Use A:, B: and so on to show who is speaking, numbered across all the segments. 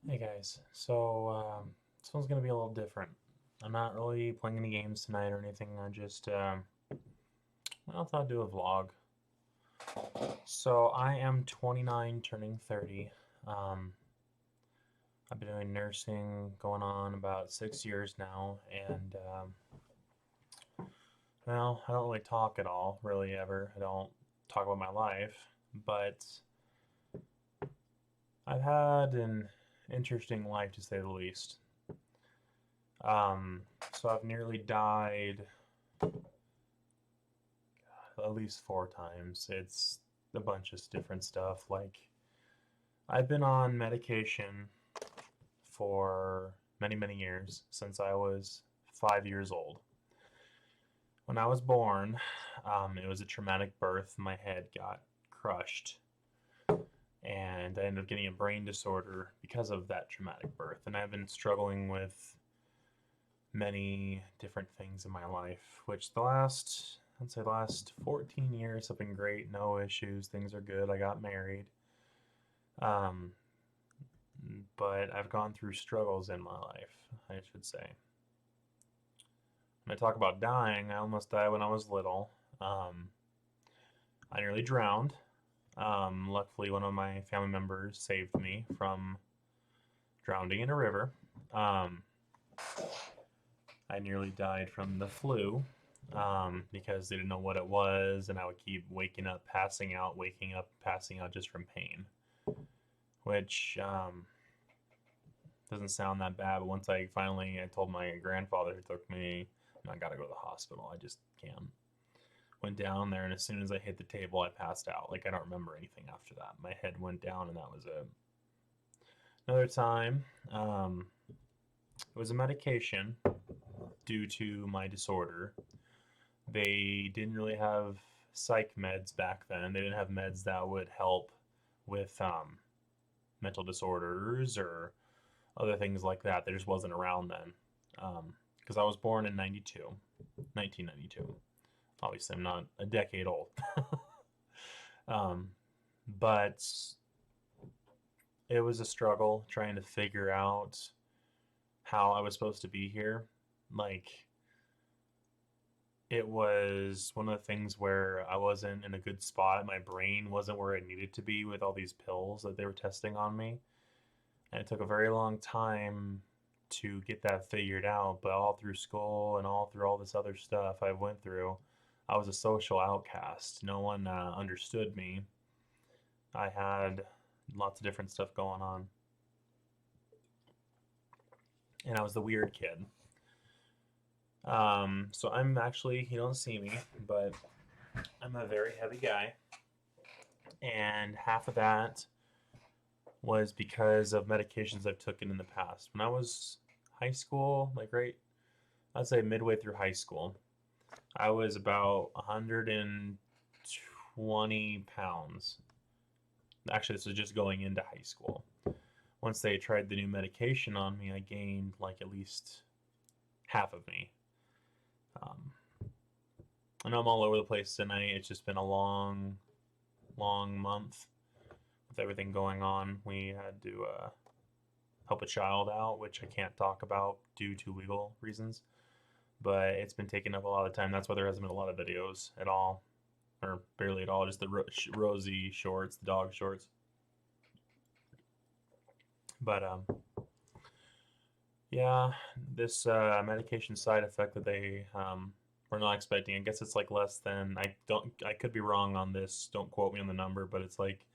A: Hey guys, this one's gonna be a little different. I'm not really playing any games tonight or anything. I thought I'd do a vlog. So I am 29, turning 30. Um, I've been doing nursing going on about 6 years now, and well, I don't really talk at all, really ever. I don't talk about my life, but I've had an interesting life to say the least. So I've nearly died at least 4 times. It's a bunch of different stuff. Like, I've been on medication for many, many years since I was 5 years old. When I was born, it was a traumatic birth. My head got crushed, and I ended up getting a brain disorder because of that traumatic birth. And I've been struggling with many different things in my life, which I'd say the last 14 years have been great. No issues. Things are good. I got married. Um, but I've gone through struggles in my life, I should say. When I talk about dying, I almost died when I was little. Um, I nearly drowned. Luckily, one of my family members saved me from drowning in a river. Um, I nearly died from the flu because they didn't know what it was, and I would keep waking up, passing out, waking up, passing out just from pain, which doesn't sound that bad. But once I told my grandfather who took me, I got to go to the hospital. I just can't. Went down there, and as soon as I hit the table, I passed out. Like, I don't remember anything after that. My head went down, and that was it. Another time, it was a medication due to my disorder. They didn't really have psych meds back then. They didn't have meds that would help with mental disorders or other things like that. There just wasn't around then. Because I was born in 1992. Obviously, I'm not a decade old. um, but it was a struggle trying to figure out how I was supposed to be here. Like, it was one of the things where I wasn't in a good spot. My brain wasn't where it needed to be with all these pills that they were testing on me. And it took a very long time to get that figured out. But all through school and all through all this other stuff I went through, I was a social outcast. No one understood me. I had lots of different stuff going on. And I was the weird kid. So I'm actually, you don't see me, but I'm a very heavy guy. And half of that was because of medications I've taken in the past. When I was high school, like right, I'd say midway through high school, I was about 120 pounds. Actually, this was just going into high school. Once they tried the new medication on me, I gained like at least half of me. Um, I know I'm all over the place tonight. It's just been a long, long month with everything going on. We had to help a child out, which I can't talk about due to legal reasons. But it's been taking up a lot of time. That's why there hasn't been a lot of videos at all, or barely at all. Just the Rosie shorts, the dog shorts. But yeah, this medication side effect that they were not expecting. I guess it's like less than. I don't. I could be wrong on this. Don't quote me on the number, but it's like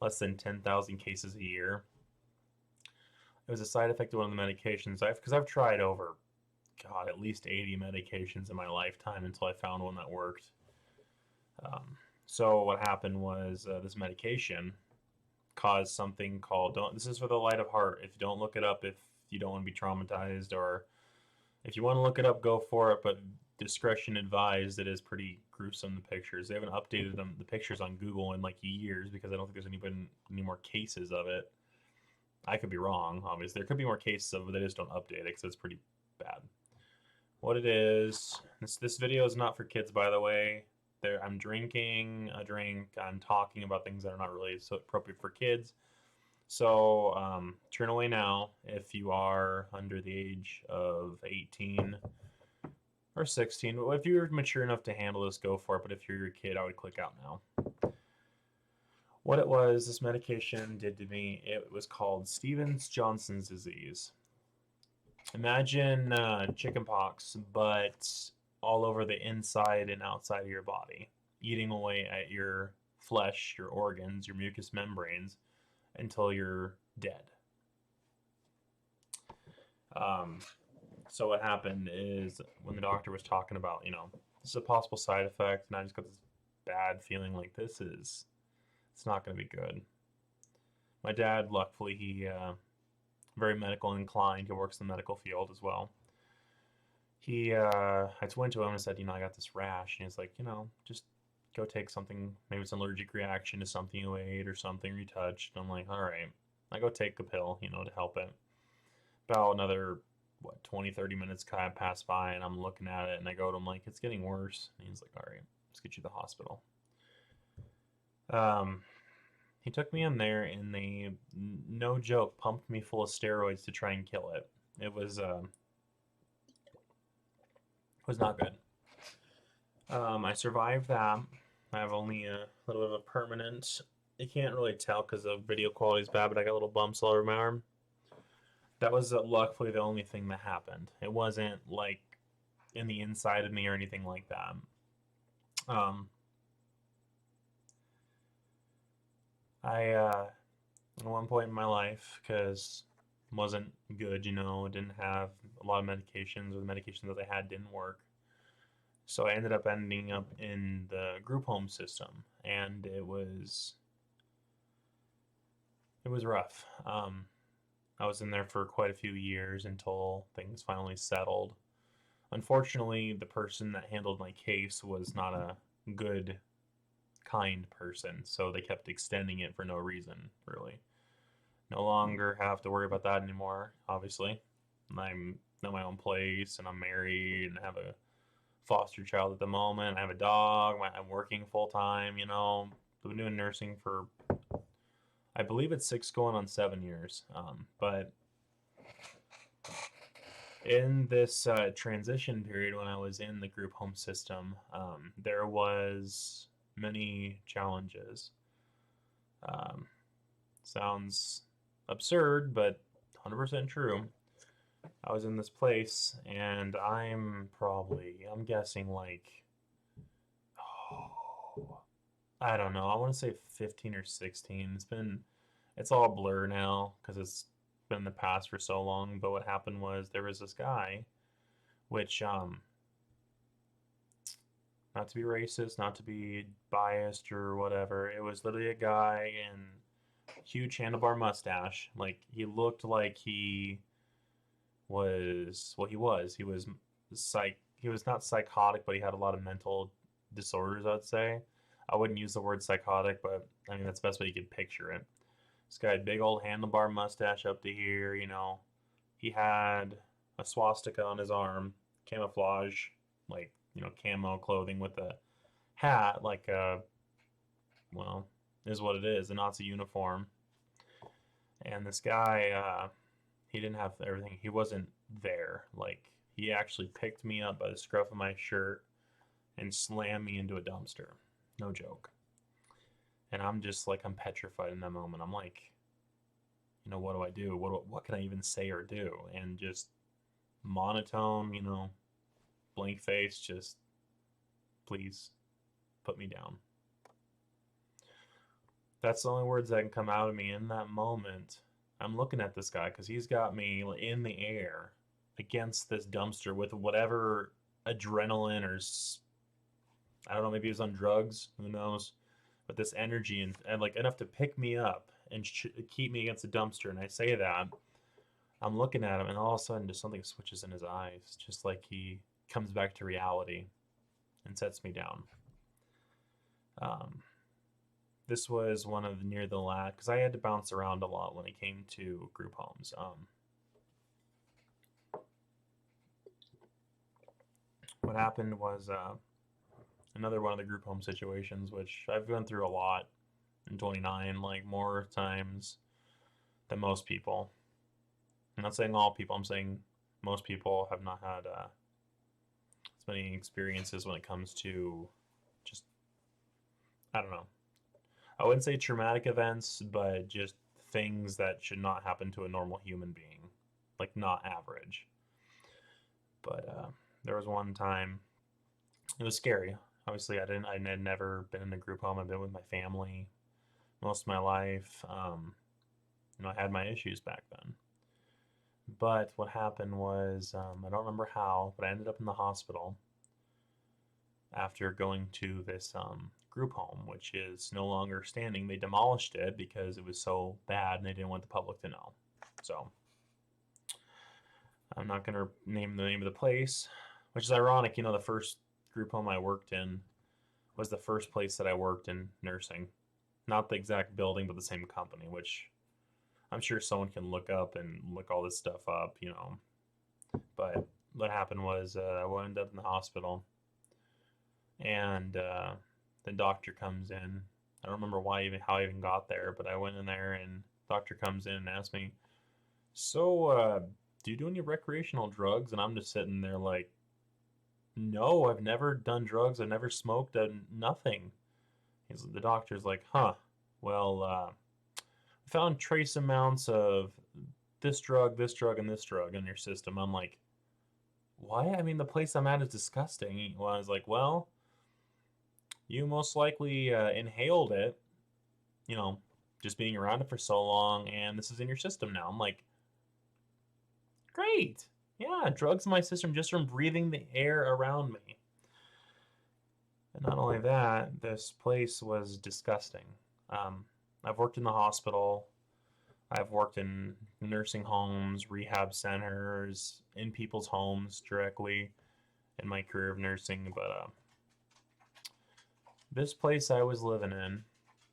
A: less than 10,000 cases a year. It was a side effect of one of the medications. I've tried over God at least 80 medications in my lifetime until I found one that worked. So what happened was this medication caused something called don't. This is for the light of heart. If you don't look it up, if you don't want to be traumatized, or if you want to look it up, go for it. But discretion advised. It is pretty gruesome. The pictures they haven't updated the pictures on Google in like years because I don't think there's any more cases of it. I could be wrong. Obviously, there could be more cases of it. They just don't update it because it's pretty bad. What it is. This video is not for kids, by the way. I'm drinking a drink. I'm talking about things that are not really so appropriate for kids. So, turn away now if you are under the age of 18 or 16. If you're mature enough to handle this, go for it. But if you're a kid, I would click out now. What it was, this medication did to me, it was called Stevens-Johnson's disease. Imagine chickenpox, but all over the inside and outside of your body, eating away at your flesh, your organs, your mucous membranes until you're dead. Um, so what happened is when the doctor was talking about, this is a possible side effect, and I just got this bad feeling like it's not going to be good. My dad, luckily, he very medical inclined. He works in the medical field as well. I went to him and said, I got this rash, and he's like, just go take something. Maybe it's an allergic reaction to something you ate or something you touched. And I'm like, all right. I go take a pill, to help it. About another 20-30 minutes kind of pass by, and I'm looking at it, and I go to him like, it's getting worse. And he's like, all right, let's get you to the hospital. He took me in there, and they, no joke, pumped me full of steroids to try and kill it. It was not good. I survived that. I have only a little bit of a permanent. You can't really tell because the video quality is bad, but I got little bumps all over my arm. That was luckily the only thing that happened. It wasn't like in the inside of me or anything like that. I at one point in my life, because it wasn't good, didn't have a lot of medications, or the medications that I had didn't work. So I ending up in the group home system, and it was rough. I was in there for quite a few years until things finally settled. Unfortunately, the person that handled my case was not a good, kind person, so they kept extending it for no reason, really. No longer have to worry about that anymore, obviously. I'm in my own place, and I'm married, and I have a foster child at the moment. I have a dog. I'm working full time, I've been doing nursing for, I believe it's 6 going on 7 years. But in this transition period when I was in the group home system, there was many challenges. Sounds absurd, but 100% true. I was in this place, and I'm guessing like, I don't know, I want to say 15 or 16. It's all a blur now because it's been in the past for so long. But what happened was there was this guy, which, not to be racist, not to be biased or whatever, it was literally a guy in huge handlebar mustache. Like, he looked like he was, well, he was. He was not psychotic, but he had a lot of mental disorders, I'd say. I wouldn't use the word psychotic, but I mean, that's the best way you could picture it. This guy had big old handlebar mustache up to here, He had a swastika on his arm, camouflage, like, camo clothing with a hat, like well, is what it is, a Nazi uniform. And this guy, he didn't have everything. He wasn't there. Like, he actually picked me up by the scruff of my shirt and slammed me into a dumpster. No joke. And I'm just like, I'm petrified in that moment. I'm like, what do I do? What can I even say or do? And just monotone, blank face, just please put me down. That's the only words that can come out of me in that moment. I'm looking at this guy because he's got me in the air against this dumpster with whatever adrenaline or, I don't know, maybe he was on drugs, who knows, but this energy and like enough to pick me up and keep me against the dumpster. And I say that, I'm looking at him, and all of a sudden just something switches in his eyes, just like he comes back to reality and sets me down. This was one of near the last, because I had to bounce around a lot when it came to group homes. What happened was another one of the group home situations, which I've gone through a lot in 29, like more times than most people. I'm not saying all people. I'm saying most people have not had as many experiences when it comes to just, I don't know. I wouldn't say traumatic events, but just things that should not happen to a normal human being, like not average. But there was one time it was scary. Obviously, I had never been in a group home. I've been with my family most of my life. I had my issues back then. But what happened was, I don't remember how, but I ended up in the hospital after going to this group home, which is no longer standing. They demolished it because it was so bad and they didn't want the public to know. So I'm not going to name the name of the place, which is ironic. The first group home I worked in was the first place that I worked in nursing. Not the exact building, but the same company, which I'm sure someone can look up and look all this stuff up, But what happened was I wound up in the hospital, and the doctor comes in. I don't remember how I even got there, but I went in there, and the doctor comes in and asks me, "So, do you do any recreational drugs?" And I'm just sitting there like, "No, I've never done drugs. I've never smoked. Nothing." The doctor's like, "Huh? Well, found trace amounts of this drug, and this drug in your system." I'm like, "Why? I mean, the place I'm at is disgusting." Well, I was like, "Well, you most likely inhaled it, you know, just being around it for so long, and this is in your system now." I'm like, "Great. Yeah, drugs in my system just from breathing the air around me." And not only that, this place was disgusting. I've worked in the hospital. I've worked in nursing homes, rehab centers, in people's homes directly in my career of nursing. But this place I was living in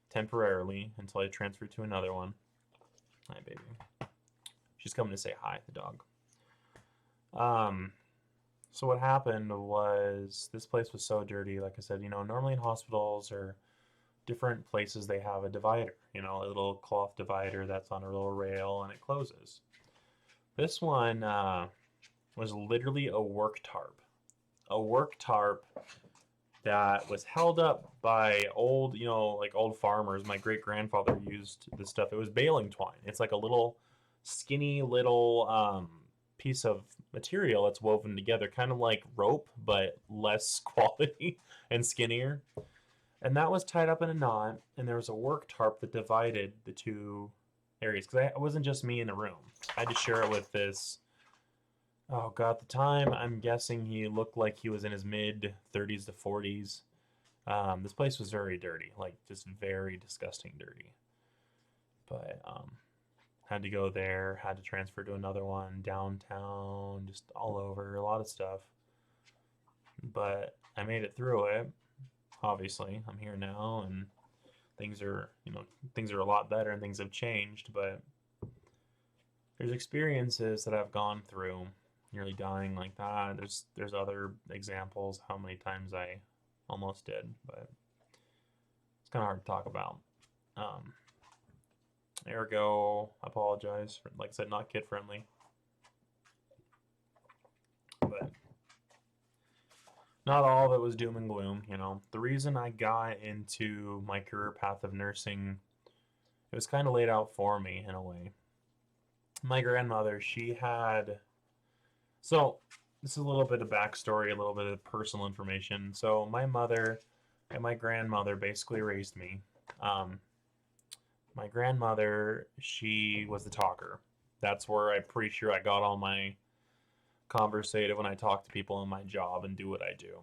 A: temporarily until I transferred to another one. Hi, baby. She's coming to say hi, the dog. So what happened was this place was so dirty. Like I said, normally in hospitals or different places they have a divider, a little cloth divider that's on a little rail and it closes. This one was literally a work tarp that was held up by old, like old farmers. My great grandfather used this stuff. It was baling twine. It's like a little skinny little piece of material that's woven together, kind of like rope, but less quality and skinnier. And that was tied up in a knot, and there was a work tarp that divided the two areas. Because it wasn't just me in the room. I had to share it with this. Oh God, at the time, I'm guessing he looked like he was in his mid 30s to 40s. This place was very dirty, like just very disgusting dirty. But had to go there, had to transfer to another one downtown, just all over, a lot of stuff. But I made it through it. Obviously, I'm here now, and things are a lot better, and things have changed. But there's experiences that I've gone through, nearly dying like that. There's other examples how many times I almost did, but it's kind of hard to talk about. Ergo, I apologize for, like I said, not kid friendly. But not all of it was doom and gloom. The reason I got into my career path of nursing, it was kind of laid out for me in a way. My grandmother, she had, so this is a little bit of backstory, a little bit of personal information. So my mother and my grandmother basically raised me. My grandmother, she was the talker. That's where I'm pretty sure I got all my conversative when I talk to people in my job and do what I do.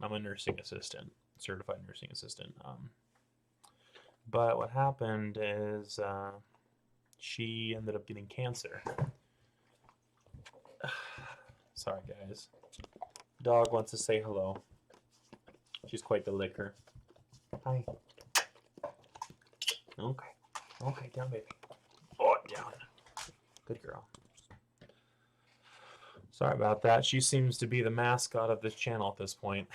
A: I'm a nursing assistant, certified nursing assistant. But what happened is she ended up getting cancer. Sorry, guys. Dog wants to say hello. She's quite the licker. Hi. Okay. Okay, down, baby. Oh, down. Good girl. Sorry about that. She seems to be the mascot of this channel at this point.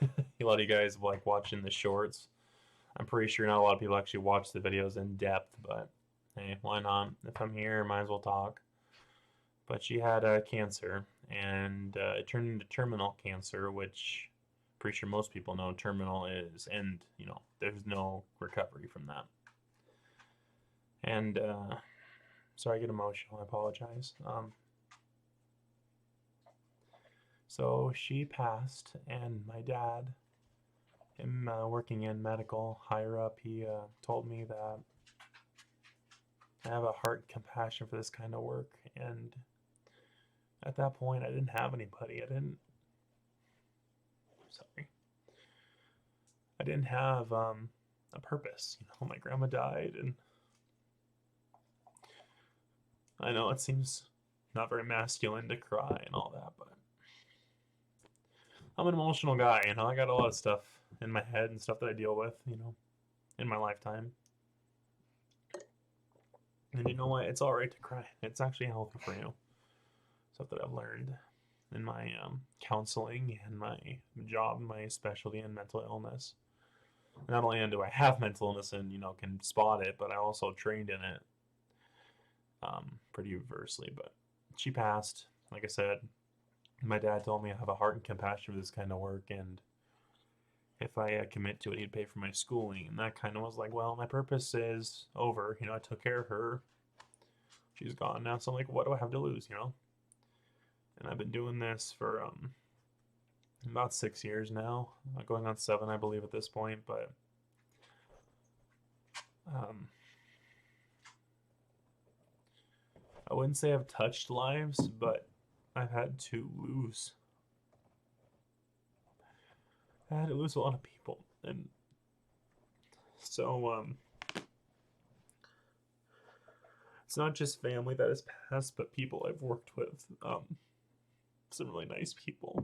A: A lot of you guys like watching the shorts. I'm pretty sure not a lot of people actually watch the videos in depth, but hey, why not? If I'm here, might as well talk. But she had cancer, and it turned into terminal cancer, which pretty sure most people know terminal is, and there's no recovery from that. And sorry, I get emotional. I apologize. So she passed, and my dad, him working in medical higher up, he told me that I have a heart and compassion for this kind of work. And at that point, I didn't have anybody. Sorry, I didn't have a purpose. My grandma died, and I know it seems not very masculine to cry and all that, but I'm an emotional guy. I got a lot of stuff in my head and stuff that I deal with, in my lifetime. And you know what? It's all right to cry. It's actually healthy for you. Stuff that I've learned in my counseling and my job, my specialty in mental illness. Not only do I have mental illness and can spot it, but I also trained in it pretty versely. But she passed. Like I said, my dad told me I have a heart and compassion for this kind of work, and if I commit to it, he'd pay for my schooling. And that kind of was like, well, my purpose is over. I took care of her. She's gone now, so I'm like, what do I have to lose? And I've been doing this for about 6 years now, going on 7, I believe, at this point. But I wouldn't say I've touched lives, but I've had to lose. I had to lose a lot of people, and so it's not just family that has passed, but people I've worked with. Some really nice people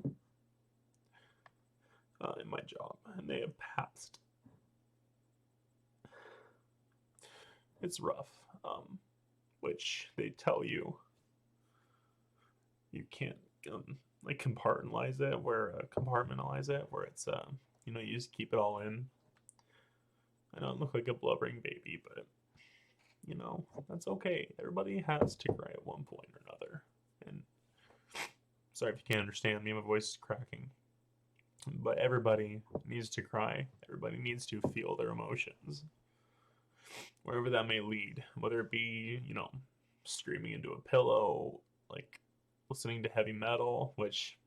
A: in my job, and they have passed. It's rough, which they tell you can't like compartmentalize it, where it's you just keep it all in. I don't look like a blubbering baby, but that's okay. Everybody has to cry at one point or another. And sorry if you can't understand me, my voice is cracking. But everybody needs to cry. Everybody needs to feel their emotions, wherever that may lead. Whether it be, screaming into a pillow, like listening to heavy metal, which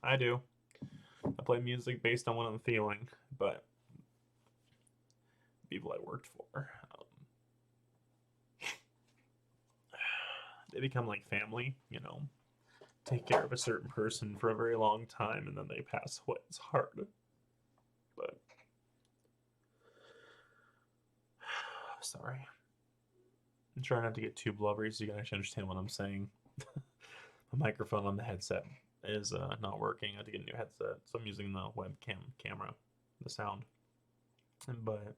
A: I do. I play music based on what I'm feeling, but people I worked for, they become like family, take care of a certain person for a very long time and then they pass away. It's hard. But sorry. I'm trying not to get too blubbery so you can actually understand what I'm saying. The microphone on the headset is not working. I had to get a new headset, so I'm using the webcam camera, the sound. But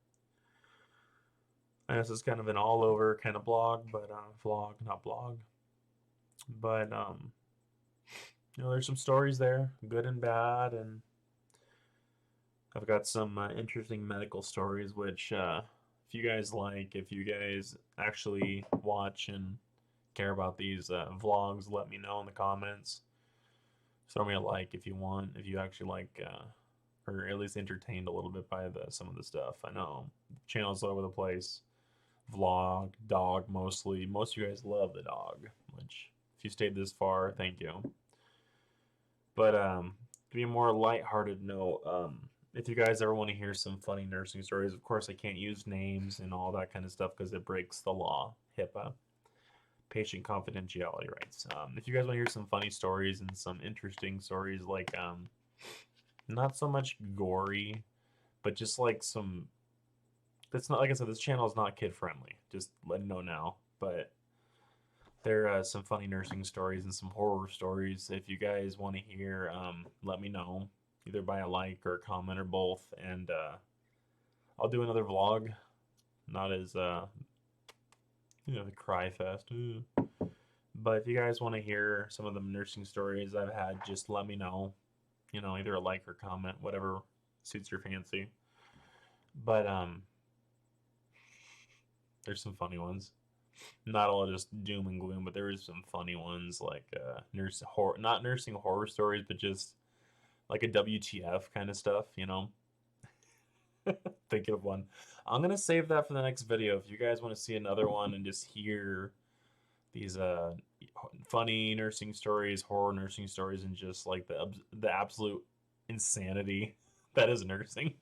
A: I guess it's kind of an all over kind of blog, but vlog, not blog. But there's some stories there, good and bad, and I've got some interesting medical stories, which if you guys actually watch and care about these vlogs, let me know in the comments. Throw me a like if you want, if you actually like, or at least entertained a little bit by some of the stuff. I know the channel's all over the place. Vlog, dog mostly. Most of you guys love the dog, which if you stayed this far, thank you. But to be a more lighthearted note, if you guys ever want to hear some funny nursing stories, of course I can't use names and all that kind of stuff because it breaks the law, HIPAA, patient confidentiality rights. If you guys want to hear some funny stories and some interesting stories, like not so much gory, but just like some. That's not, like I said, this channel is not kid friendly. Just let you know now, but there are some funny nursing stories and some horror stories. If you guys want to hear, let me know, either by a like or a comment or both, and I'll do another vlog. Not as the cry fest. But if you guys want to hear some of the nursing stories I've had, just let me know. Either a like or comment, whatever suits your fancy. But There's some funny ones. Not all just doom and gloom, but there is some funny ones like not nursing horror stories, but just like a WTF kind of stuff, you know. Thinking of one. I'm gonna save that for the next video. If you guys want to see another one and just hear these funny nursing stories, horror nursing stories, and just like the absolute insanity that is nursing,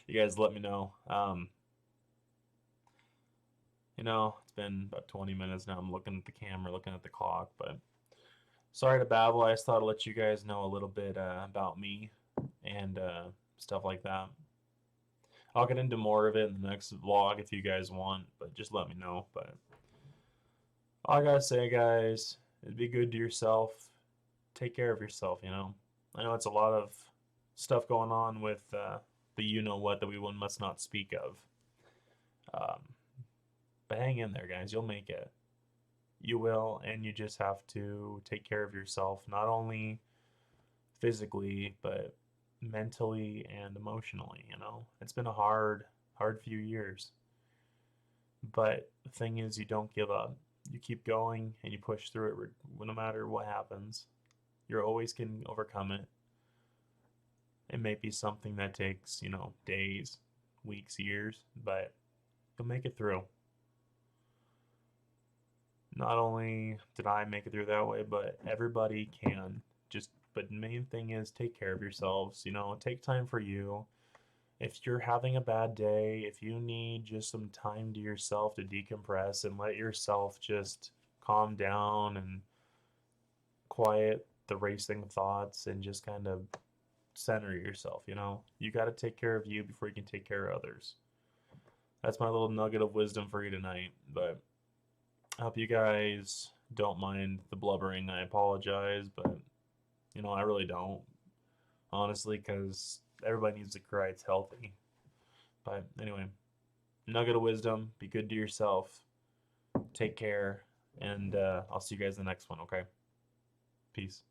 A: you guys let me know. It's been about 20 minutes now. I'm looking at the camera, looking at the clock, but sorry to babble. I just thought I'd let you guys know a little bit about me and stuff like that. I'll get into more of it in the next vlog if you guys want, but just let me know. But all I gotta say, guys, is be good to yourself. Take care of yourself, you know. I know it's a lot of stuff going on with the you-know-what that we must not speak of. Um, but hang in there, guys. You'll make it. You will, and you just have to take care of yourself, not only physically, but mentally and emotionally, you know. It's been a hard few years. But the thing is, you don't give up. You keep going and you push through it no matter what happens. You always can overcome it. It may be something that takes, days, weeks, years, but you'll make it through. Not only did I make it through that way, but everybody can. But the main thing is take care of yourselves. Take time for you. If you're having a bad day, if you need just some time to yourself to decompress and let yourself just calm down and quiet the racing thoughts and just kind of center yourself, you got to take care of you before you can take care of others. That's my little nugget of wisdom for you tonight. But I hope you guys don't mind the blubbering. I apologize, but I really don't, honestly, because everybody needs to cry. It's healthy. But anyway, nugget of wisdom: be good to yourself, take care, and I'll see you guys in the next one. Okay, peace.